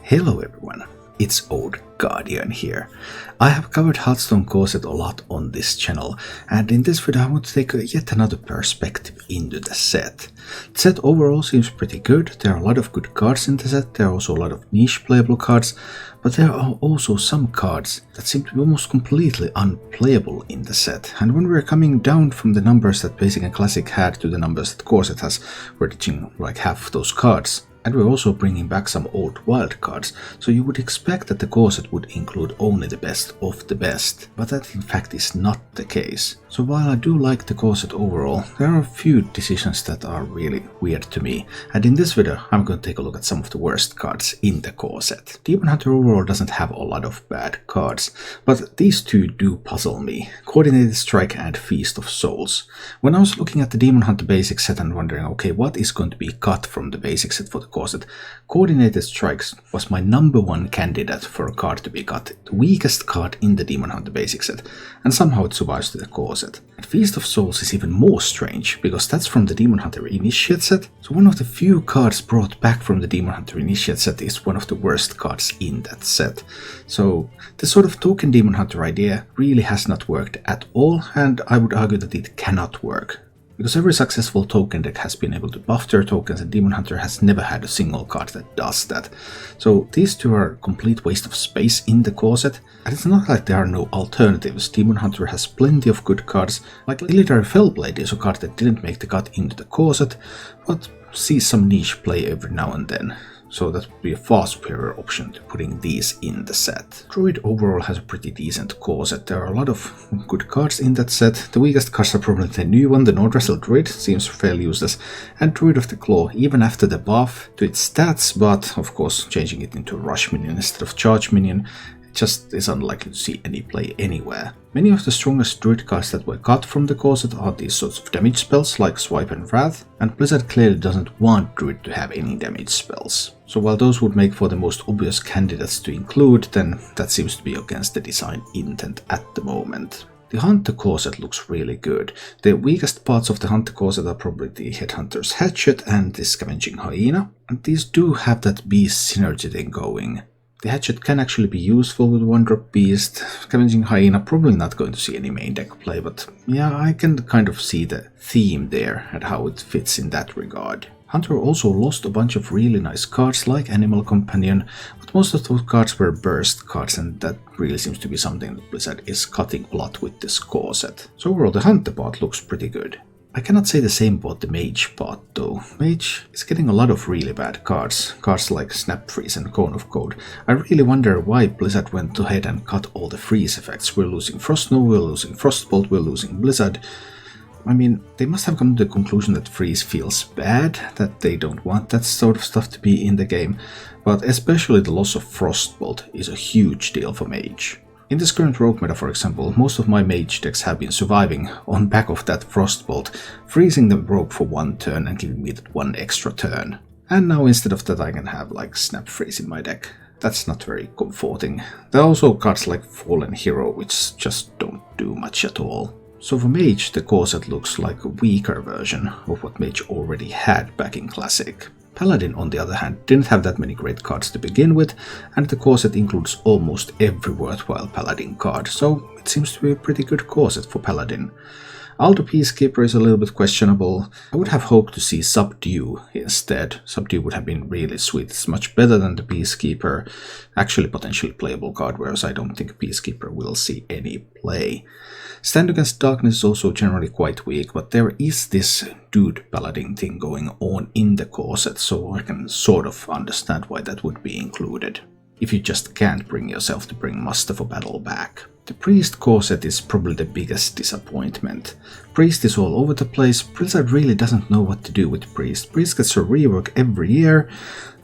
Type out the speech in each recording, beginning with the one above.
Hello everyone, it's Old Guardian here. I have covered Hearthstone Core Set a lot on this channel, and in this video I want to take yet another perspective into the set. The set overall seems pretty good, there are a lot of good cards in the set, there are also a lot of niche playable cards, but there are also some cards that seem to be almost completely unplayable in the set. And when we're coming down from the numbers that Basic and Classic had to the numbers that Core Set has, we're reaching like half of those cards. And we're also bringing back some old wild cards, so you would expect that the core set would include only the best of the best, but that in fact is not the case. So while I do like the core set overall, there are a few decisions that are really weird to me, and in this video I'm going to take a look at some of the worst cards in the core set. Demon Hunter overall doesn't have a lot of bad cards, but these two do puzzle me, Coordinated Strike and Feast of Souls. When I was looking at the Demon Hunter basic set and wondering, okay, what is going to be cut from the basic set for the core set, Coordinated Strikes was my #1 candidate for a card to be cut, the weakest card in the Demon Hunter basic set, and somehow it survives to the core set. And Feast of Souls is even more strange, because that's from the Demon Hunter Initiate set, so one of the few cards brought back from the Demon Hunter Initiate set is one of the worst cards in that set. So this sort of token Demon Hunter idea really has not worked at all, and I would argue that it cannot work. Because every successful token deck has been able to buff their tokens, and Demon Hunter has never had a single card that does that. So these two are a complete waste of space in the core set, and it's not like there are no alternatives. Demon Hunter has plenty of good cards, like Illitary Fellblade is a card that didn't make the cut into the core set, but sees some niche play every now and then. So that would be a far superior option to putting these in the set. Druid overall has a pretty decent core set. There are a lot of good cards in that set. The weakest cards are probably the new one, the Nordrassil Druid, seems fairly useless, and Druid of the Claw, even after the buff to its stats, but of course changing it into a rush minion instead of charge minion, just is unlikely to see any play anywhere. Many of the strongest Druid cards that were cut from the core set are these sorts of damage spells like Swipe and Wrath, and Blizzard clearly doesn't want Druid to have any damage spells. So while those would make for the most obvious candidates to include, then that seems to be against the design intent at the moment. The Hunter core set looks really good. The weakest parts of the Hunter core set are probably the Headhunter's Hatchet and the Scavenging Hyena, and these do have that beast synergy thing going. The Hatchet can actually be useful with 1-drop Beast. Scavenging Hyena probably not going to see any main deck play, but yeah, I can kind of see the theme there and how it fits in that regard. Hunter also lost a bunch of really nice cards like Animal Companion, but most of those cards were burst cards, and that really seems to be something that Blizzard is cutting a lot with this core set. So overall the Hunter part looks pretty good. I cannot say the same about the Mage part though. Mage is getting a lot of really bad cards like Snap Freeze and Cone of Code. I really wonder why Blizzard went ahead and cut all the freeze effects. We're losing Frost Nova, we're losing Frostbolt, we're losing Blizzard. I mean, they must have come to the conclusion that freeze feels bad, that they don't want that sort of stuff to be in the game, but especially the loss of Frostbolt is a huge deal for Mage. In this current rogue meta, for example, most of my Mage decks have been surviving on back of that Frostbolt, freezing the rogue for 1 turn and giving me that 1 extra turn. And now instead of that I can have like Snap Freeze in my deck. That's not very comforting. There are also cards like Fallen Hero which just don't do much at all. So for Mage, the core set looks like a weaker version of what Mage already had back in Classic. Paladin, on the other hand, didn't have that many great cards to begin with, and the core set includes almost every worthwhile Paladin card, so it seems to be a pretty good core set for Paladin. Aldo Peacekeeper is a little bit questionable. I would have hoped to see Subdue instead. Subdue would have been really sweet. It's much better than the Peacekeeper. Actually potentially playable card, whereas I don't think Peacekeeper will see any play. Stand Against Darkness is also generally quite weak, but there is this Dude Paladin thing going on in the core set, so I can sort of understand why that would be included. If you just can't bring yourself to bring Muster for Battle back. The Priest core set is probably the biggest disappointment. Priest is all over the place. Blizzard really doesn't know what to do with Priest. Priest gets a rework every year.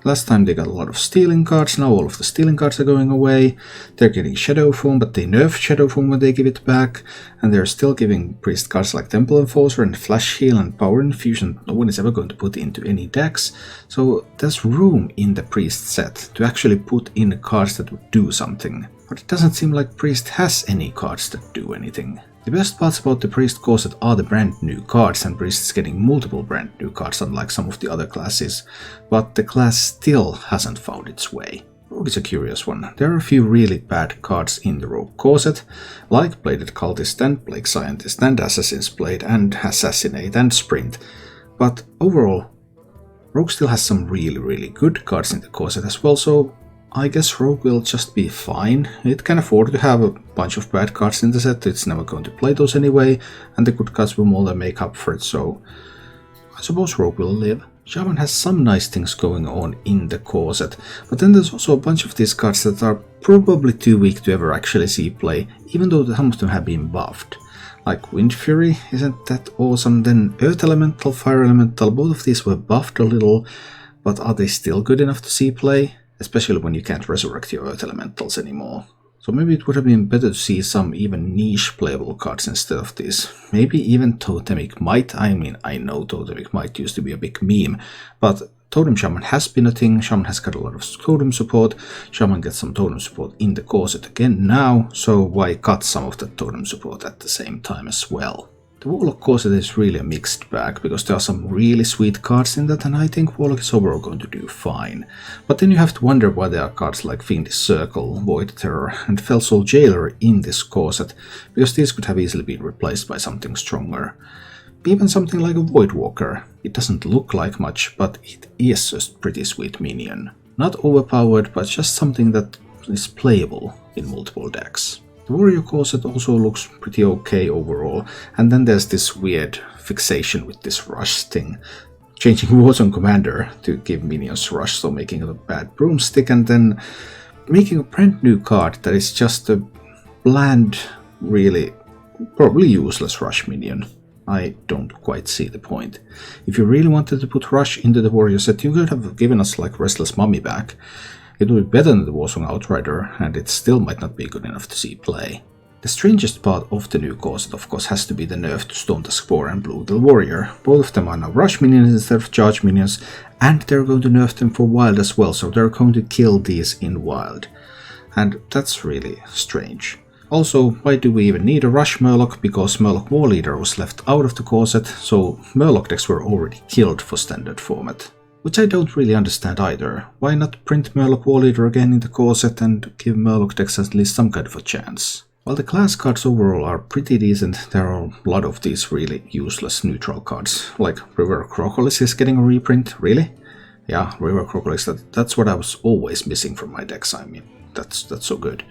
Last time they got a lot of stealing cards, now all of the stealing cards are going away. They're getting Shadow Form, but they nerf Shadow Form when they give it back. And they're still giving Priest cards like Temple Enforcer and Flash Heal and Power Infusion no one is ever going to put into any decks. So there's room in the Priest set to actually put in cards that would do something. But it doesn't seem like Priest has any cards that do anything. The best parts about the Priest core set are the brand new cards, and Priest is getting multiple brand new cards unlike some of the other classes, but the class still hasn't found its way. Rogue is a curious one. There are a few really bad cards in the Rogue Core Set, like Bladed Cultist and Plague Scientist and Assassin's Blade and Assassinate and Sprint, but overall, Rogue still has some really good cards in the core set as well, so I guess Rogue will just be fine. It can afford to have a bunch of bad cards in the set, it's never going to play those anyway, and the good cards will more than make up for it, so I suppose Rogue will live. Shaman has some nice things going on in the core set, but then there's also a bunch of these cards that are probably too weak to ever actually see play, even though some of them have been buffed. Like Wind Fury, isn't that awesome? Then Earth Elemental, Fire Elemental, both of these were buffed a little, but are they still good enough to see play? Especially when you can't resurrect your Earth Elementals anymore. So maybe it would have been better to see some even niche playable cards instead of these. Maybe even Totemic Might. I mean, I know Totemic Might used to be a big meme, but Totem Shaman has been a thing, Shaman has got a lot of totem support, Shaman gets some totem support in the core set again now, so why cut some of that totem support at the same time as well? The Warlock core set is really a mixed bag, because there are some really sweet cards in that, and I think Warlock is overall going to do fine. But then you have to wonder why there are cards like Fiendish Circle, Void Terror and Fellsoul Jailer in this core set, because these could have easily been replaced by something stronger. Even something like a Voidwalker. It doesn't look like much, but it is a pretty sweet minion. Not overpowered, but just something that is playable in multiple decks. The Warrior core set also looks pretty okay overall, and then there's this weird fixation with this rush thing. Changing Warzone Commander to give minions rush, so making it a bad broomstick, and then making a brand new card that is just a bland, really probably useless rush minion. I don't quite see the point. If you really wanted to put Rush into the Warrior set, you could have given us like Restless Mummy back. It would be better than the Warsong Outrider, and it still might not be good enough to see play. The strangest part of the new core set, of course, has to be the nerf to Stone Tusk Boar and Blue Little Warrior. Both of them are now Rush minions instead of Charge minions, and they're going to nerf them for Wild as well, so they're going to kill these in Wild. And that's really strange. Also, why do we even need a Rush Murloc? Because Murloc War Leader was left out of the core set, so Murloc decks were already killed for standard format. Which I don't really understand either. Why not print Murloc War Leader again in the core set and give Murloc decks at least some kind of a chance? While the class cards overall are pretty decent, there are a lot of these really useless neutral cards. Like River Crocodile is getting a reprint, really? Yeah, River Crocodile, that's what I was always missing from my decks, I mean, that's so good.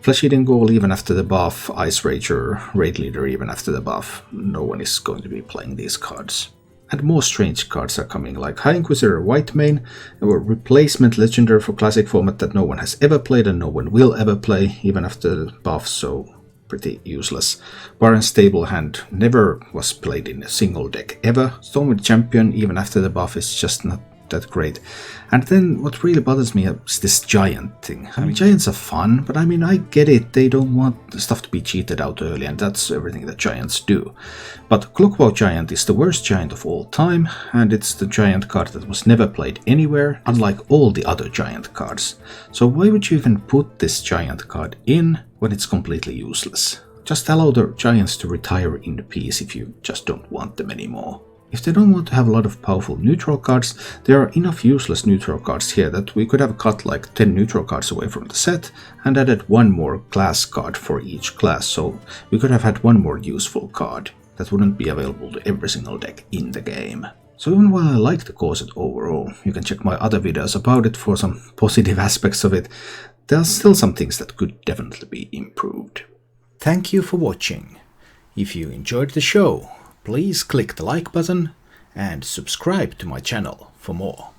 Flesh-Eating Ghoul even after the buff, Ice Rager, Raid Leader even after the buff. No one is going to be playing these cards. And more strange cards are coming, like High Inquisitor Whitemane, a replacement legendary for classic format that no one has ever played and no one will ever play, even after the buff, so pretty useless. Baron Stablehand never was played in a single deck ever. Stormwind Champion, even after the buff, is just not that great. And then what really bothers me is this giant thing. I mean, giants are fun, but I mean, I get it, they don't want the stuff to be cheated out early, and that's everything that giants do. But Clockwork Giant is the worst giant of all time, and it's the giant card that was never played anywhere, unlike all the other giant cards. So why would you even put this giant card in when it's completely useless? Just allow the giants to retire in peace if you just don't want them anymore. If they don't want to have a lot of powerful neutral cards, there are enough useless neutral cards here that we could have cut like 10 neutral cards away from the set and added one more class card for each class, so we could have had one more useful card that wouldn't be available to every single deck in the game. So even while I like the core set overall, you can check my other videos about it for some positive aspects of it, there are still some things that could definitely be improved. Thank you for watching. If you enjoyed the show, please click the like button and subscribe to my channel for more.